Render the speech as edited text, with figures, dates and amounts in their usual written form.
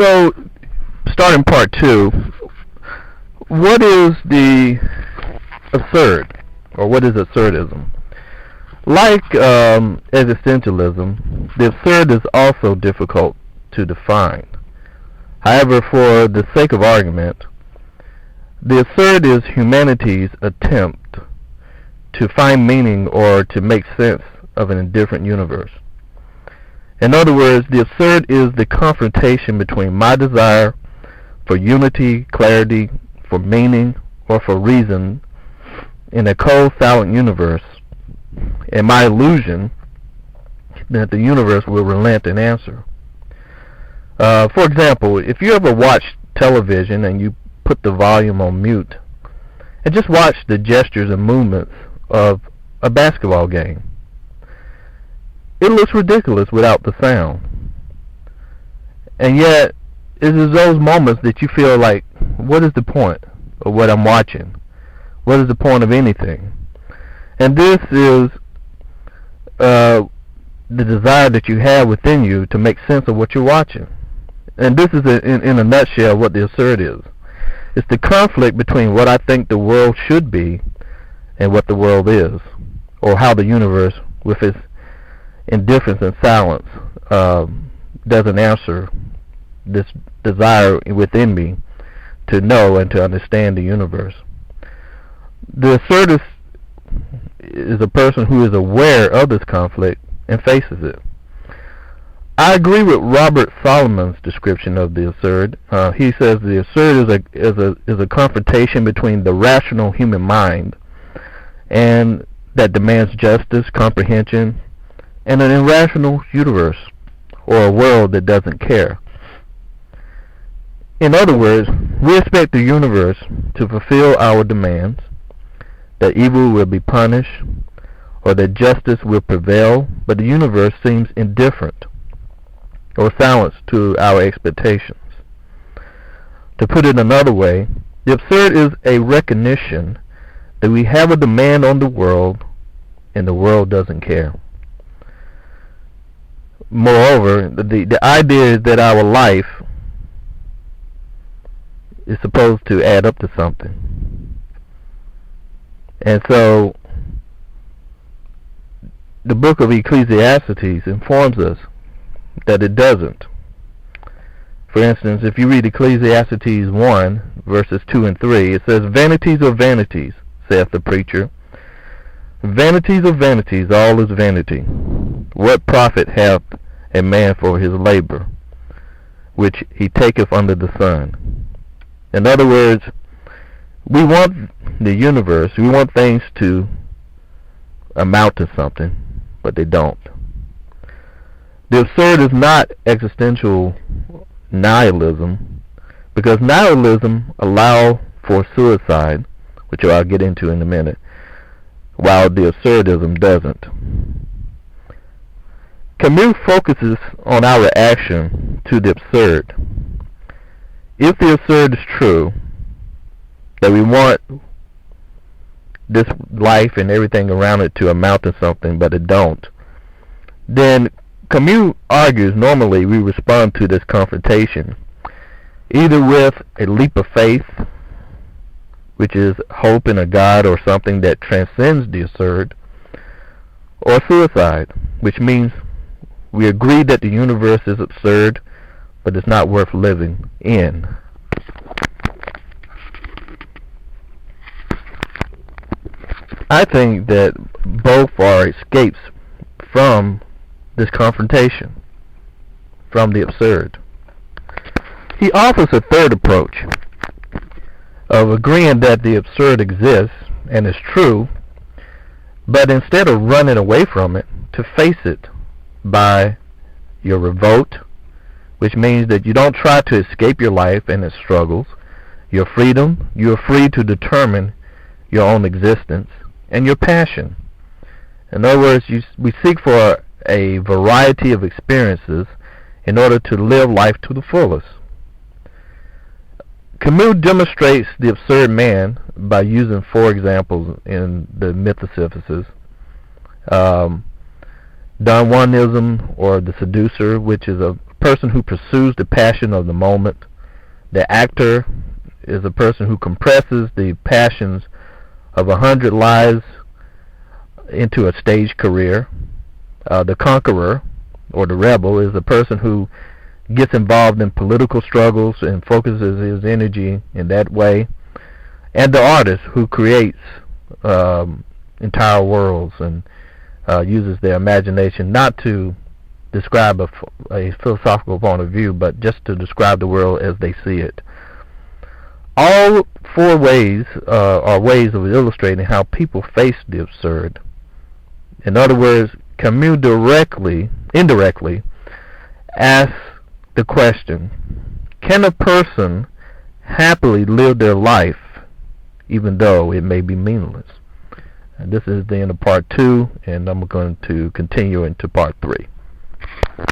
So, starting part two, what is the absurd, or what is absurdism? Like existentialism, the absurd is also difficult to define. However, for the sake of argument, the absurd is humanity's attempt to find meaning or to make sense of an indifferent universe. In other words, the absurd is the confrontation between my desire for unity, clarity, for meaning, or for reason in a cold, silent universe, and my illusion that the universe will relent and answer. For example, if you ever watch television and you put the volume on mute and just watch the gestures and movements of a basketball game, it looks ridiculous without the sound. And yet, it is those moments that you feel like, what is the point of what I'm watching? What is the point of anything? And this is the desire that you have within you to make sense of what you're watching. And this is, in a nutshell, what the absurd is. It's the conflict between what I think the world should be and what the world is, or how the universe, with its indifference and silence, doesn't answer this desire within me to know and to understand the universe. The absurdist is a person who is aware of this conflict and faces it. I agree with Robert Solomon's description of the absurd. He says the absurd is a confrontation between the rational human mind and that demands justice, comprehension, and an irrational universe, or a world that doesn't care. In other words, we expect the universe to fulfill our demands, that evil will be punished, or that justice will prevail, but the universe seems indifferent or silent to our expectations. To put it another way, the absurd is a recognition that we have a demand on the world and the world doesn't care. Moreover, the idea is that our life is supposed to add up to something. And so, the book of Ecclesiastes informs us that it doesn't. For instance, if you read Ecclesiastes 1, verses 2 and 3, it says, "Vanities of vanities, saith the preacher. Vanities of vanities, all is vanity. What profit hath a man for his labor, which he taketh under the sun?" In other words, we want the universe, we want things to amount to something, but they don't. The absurd is not existential nihilism, because nihilism allows for suicide, which I'll get into in a minute, while the absurdism doesn't. Camus focuses on our reaction to the absurd. If the absurd is true, that we want this life and everything around it to amount to something, but it don't, then Camus argues normally we respond to this confrontation either with a leap of faith, which is hope in a God or something that transcends the absurd, or suicide, which means we agree that the universe is absurd, but it's not worth living in. I think that both are escapes from this confrontation, from the absurd. He offers a third approach of agreeing that the absurd exists and is true, but instead of running away from it, to face it by your revolt, which means that you don't try to escape your life and its struggles, your freedom, you are free to determine your own existence, and your passion. In other words, we seek for a variety of experiences in order to live life to the fullest. Camus demonstrates the absurd man by using 4 examples in the Mythosiphys. Don Juanism, or the seducer, which is a person who pursues the passion of the moment. The actor is a person who compresses the passions of 100 lives into a stage career. The conqueror, or the rebel, is a person who gets involved in political struggles and focuses his energy in that way. And the artist, who creates entire worlds and uses their imagination not to describe a philosophical point of view, but just to describe the world as they see it. All four ways are ways of illustrating how people face the absurd. In other words, Camus indirectly asks the question, can a person happily live their life even though it may be meaningless? And this is the end of part 2, and I'm going to continue into part 3.